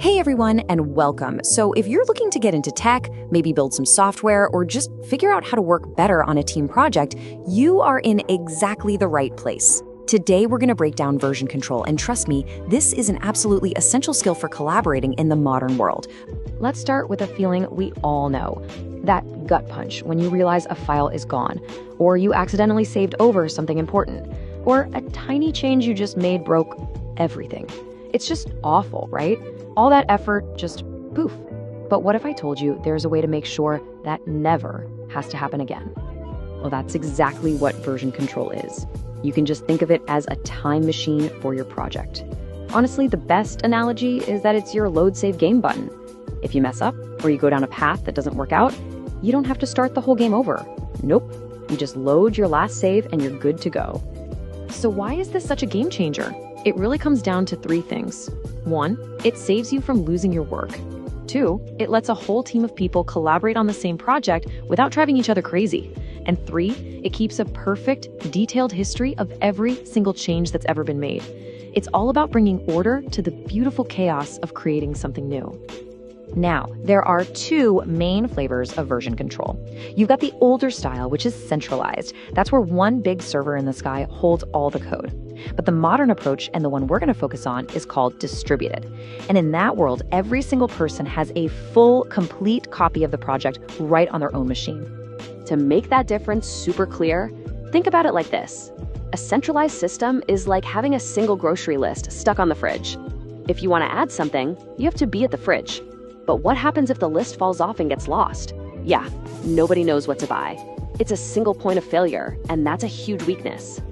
Hey everyone, and welcome. So if you're looking to get into tech, maybe build some software, or just figure out how to work better on a team project, you are in exactly the right place. Today we're going to break down version control, and trust me, this is an absolutely essential skill for collaborating in the modern world. Let's start with a feeling we all know. That gut punch when you realize a file is gone, or you accidentally saved over something important, or a tiny change you just made broke everything. It's just awful, right? All that effort, just poof. But what if I told you there's a way to make sure that never has to happen again? Well, that's exactly what version control is. You can just think of it as a time machine for your project. Honestly, the best analogy is that it's your load save game button. If you mess up or you go down a path that doesn't work out, you don't have to start the whole game over. Nope. You just load your last save and you're good to go. So why is this such a game changer? It really comes down to three things. 1, it saves you from losing your work. 2, it lets a whole team of people collaborate on the same project without driving each other crazy. And 3, it keeps a perfect, detailed history of every single change that's ever been made. It's all about bringing order to the beautiful chaos of creating something new. Now, there are 2 main flavors of version control. You've got the older style, which is centralized. That's where one big server in the sky holds all the code. But the modern approach, and the one we're going to focus on, is called distributed. And in that world, every single person has a full, complete copy of the project right on their own machine. To make that difference super clear, think about it like this. A centralized system is like having a single grocery list stuck on the fridge. If you want to add something, you have to be at the fridge. But what happens if the list falls off and gets lost? Yeah, nobody knows what to buy. It's a single point of failure, and that's a huge weakness.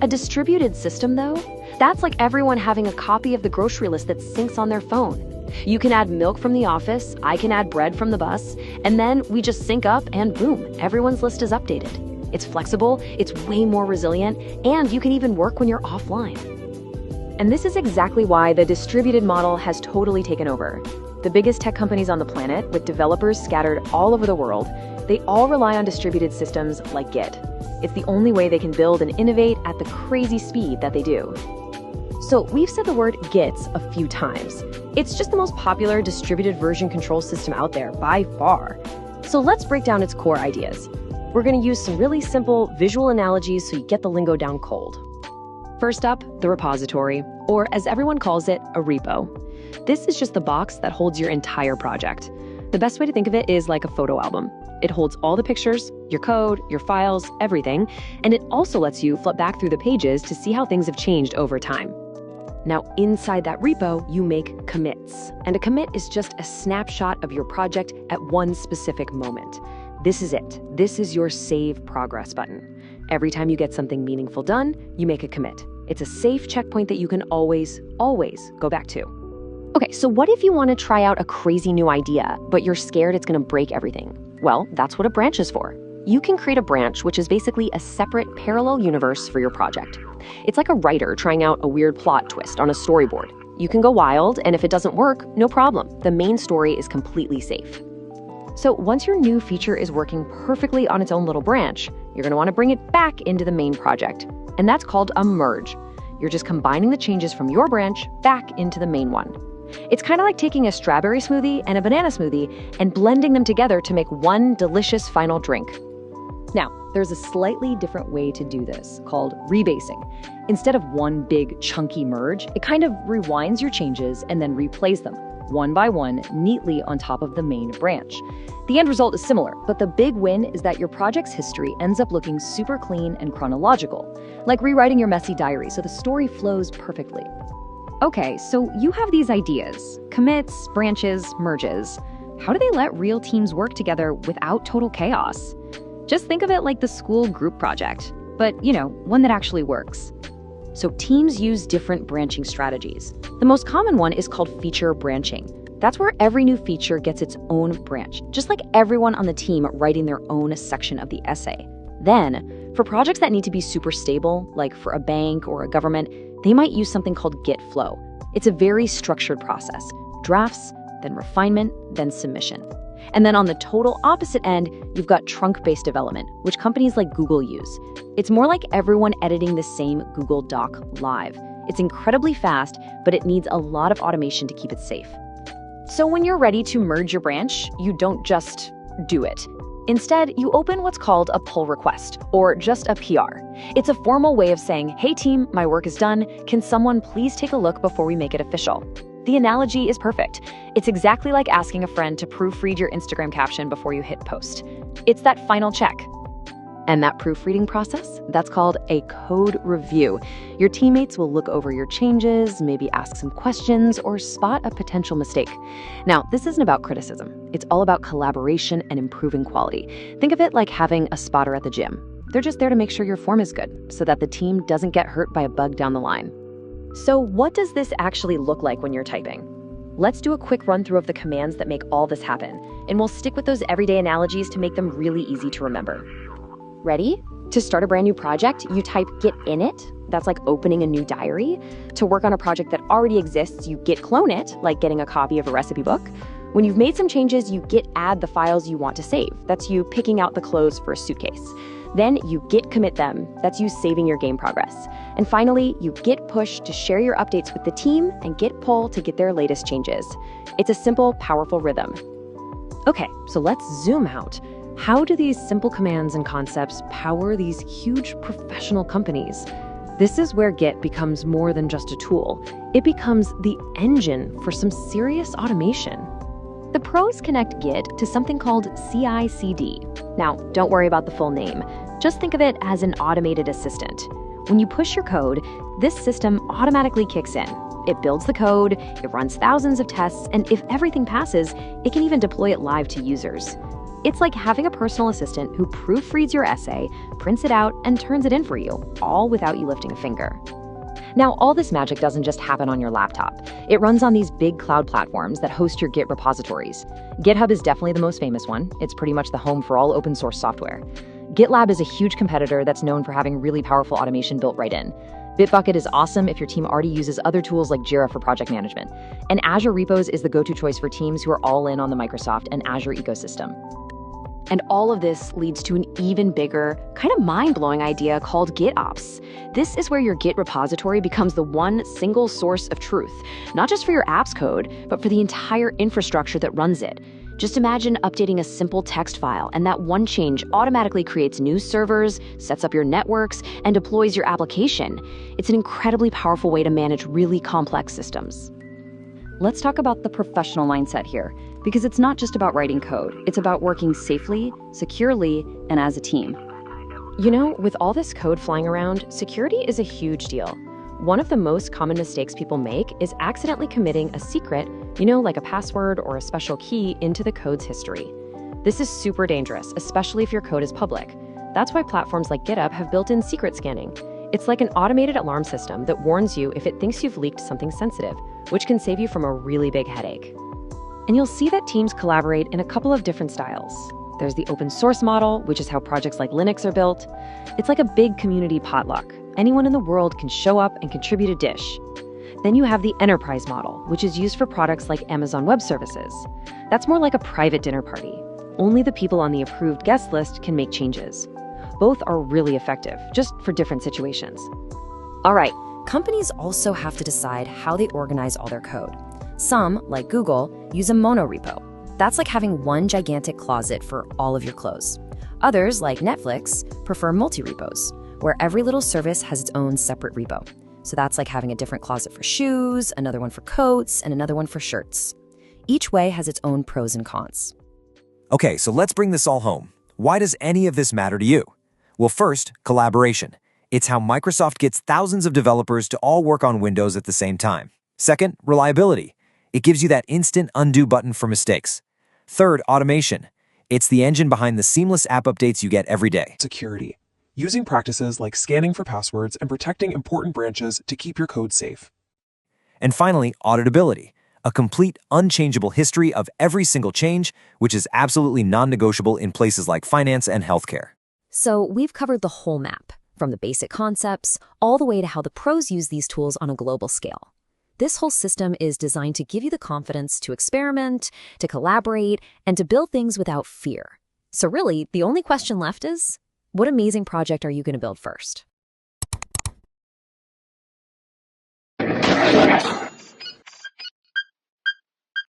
A distributed system, though, that's like everyone having a copy of the grocery list that syncs on their phone. You can add milk from the office, I can add bread from the bus, and then we just sync up and boom, everyone's list is updated. It's flexible, it's way more resilient, and you can even work when you're offline. And this is exactly why the distributed model has totally taken over. The biggest tech companies on the planet, with developers scattered all over the world, they all rely on distributed systems like Git. It's the only way they can build and innovate at the crazy speed that they do. So we've said the word Gits a few times. It's just the most popular distributed version control system out there by far. So let's break down its core ideas. We're going to use some really simple visual analogies so you get the lingo down cold. First up, the repository, or as everyone calls it, a repo. This is just the box that holds your entire project. The best way to think of it is like a photo album. It holds all the pictures, your code, your files, everything, and it also lets you flip back through the pages to see how things have changed over time. Now, inside that repo, you make commits. And a commit is just a snapshot of your project at one specific moment. This is it. This is your save progress button. Every time you get something meaningful done, you make a commit. It's a safe checkpoint that you can always go back to. Okay, so what if you want to try out a crazy new idea, but you're scared it's going to break everything? Well, that's what a branch is for. You can create a branch, which is basically a separate parallel universe for your project. It's like a writer trying out a weird plot twist on a storyboard. You can go wild, and if it doesn't work, no problem. The main story is completely safe. So once your new feature is working perfectly on its own little branch, you're going to want to bring it back into the main project. And that's called a merge. You're just combining the changes from your branch back into the main one. It's kind of like taking a strawberry smoothie and a banana smoothie and blending them together to make one delicious final drink. Now, there's a slightly different way to do this, called rebasing. Instead of one big chunky merge, it kind of rewinds your changes and then replays them, one by one, neatly on top of the main branch. The end result is similar, but the big win is that your project's history ends up looking super clean and chronological, like rewriting your messy diary so the story flows perfectly. Okay, so you have these ideas, commits, branches, merges. How do they let real teams work together without total chaos? Just think of it like the school group project, but, one that actually works. So teams use different branching strategies. The most common one is called feature branching. That's where every new feature gets its own branch, just like everyone on the team writing their own section of the essay. Then, for projects that need to be super stable, like for a bank or a government, they might use something called Git flow. It's a very structured process. Drafts, then refinement, then submission. And then on the total opposite end, you've got trunk-based development, which companies like Google use. It's more like everyone editing the same Google Doc live. It's incredibly fast, but it needs a lot of automation to keep it safe. So when you're ready to merge your branch, you don't just do it. Instead, you open what's called a pull request, or just a PR. It's a formal way of saying, hey team, my work is done. Can someone please take a look before we make it official? The analogy is perfect. It's exactly like asking a friend to proofread your Instagram caption before you hit post. It's that final check. And that proofreading process, that's called a code review. Your teammates will look over your changes, maybe ask some questions, or spot a potential mistake. Now, this isn't about criticism. It's all about collaboration and improving quality. Think of it like having a spotter at the gym. They're just there to make sure your form is good, so that the team doesn't get hurt by a bug down the line. So what does this actually look like when you're typing? Let's do a quick run through of the commands that make all this happen, and we'll stick with those everyday analogies to make them really easy to remember. Ready? To start a brand new project, you type git init. That's like opening a new diary. To work on a project that already exists, you git clone it, like getting a copy of a recipe book. When you've made some changes, you git add the files you want to save. That's you picking out the clothes for a suitcase. Then you git commit them. That's you saving your game progress. And finally, you git push to share your updates with the team and git pull to get their latest changes. It's a simple, powerful rhythm. Okay, so let's zoom out. How do these simple commands and concepts power these huge professional companies? This is where Git becomes more than just a tool. It becomes the engine for some serious automation. The pros connect Git to something called CI/CD. Now, don't worry about the full name. Just think of it as an automated assistant. When you push your code, this system automatically kicks in. It builds the code, it runs thousands of tests, and if everything passes, it can even deploy it live to users. It's like having a personal assistant who proofreads your essay, prints it out, and turns it in for you, all without you lifting a finger. Now, all this magic doesn't just happen on your laptop. It runs on these big cloud platforms that host your Git repositories. GitHub is definitely the most famous one. It's pretty much the home for all open source software. GitLab is a huge competitor that's known for having really powerful automation built right in. Bitbucket is awesome if your team already uses other tools like Jira for project management. And Azure Repos is the go-to choice for teams who are all in on the Microsoft and Azure ecosystem. And all of this leads to an even bigger, kind of mind-blowing idea called GitOps. This is where your Git repository becomes the one single source of truth, not just for your app's code, but for the entire infrastructure that runs it. Just imagine updating a simple text file, and that one change automatically creates new servers, sets up your networks, and deploys your application. It's an incredibly powerful way to manage really complex systems. Let's talk about the professional mindset here, because it's not just about writing code. It's about working safely, securely, and as a team. You know, with all this code flying around, security is a huge deal. One of the most common mistakes people make is accidentally committing a secret, like a password or a special key, into the code's history. This is super dangerous, especially if your code is public. That's why platforms like GitHub have built-in secret scanning. It's like an automated alarm system that warns you if it thinks you've leaked something sensitive, which can save you from a really big headache. And you'll see that teams collaborate in a couple of different styles. There's the open source model, which is how projects like Linux are built. It's like a big community potluck. Anyone in the world can show up and contribute a dish. Then you have the enterprise model, which is used for products like Amazon Web Services. That's more like a private dinner party. Only the people on the approved guest list can make changes. Both are really effective, just for different situations. All right, companies also have to decide how they organize all their code. Some, like Google, use a monorepo. That's like having one gigantic closet for all of your clothes. Others, like Netflix, prefer multi-repos, where every little service has its own separate repo. So that's like having a different closet for shoes, another one for coats, and another one for shirts. Each way has its own pros and cons. Okay, so let's bring this all home. Why does any of this matter to you? Well, first, collaboration. It's how Microsoft gets thousands of developers to all work on Windows at the same time. Second, reliability. It gives you that instant undo button for mistakes. Third, automation. It's the engine behind the seamless app updates you get every day. Security. Using practices like scanning for passwords and protecting important branches to keep your code safe. And finally, auditability. A complete, unchangeable history of every single change, which is absolutely non-negotiable in places like finance and healthcare. So we've covered the whole map, from the basic concepts all the way to how the pros use these tools on a global scale. This whole system is designed to give you the confidence to experiment, to collaborate, and to build things without fear. So really, the only question left is, what amazing project are you going to build first?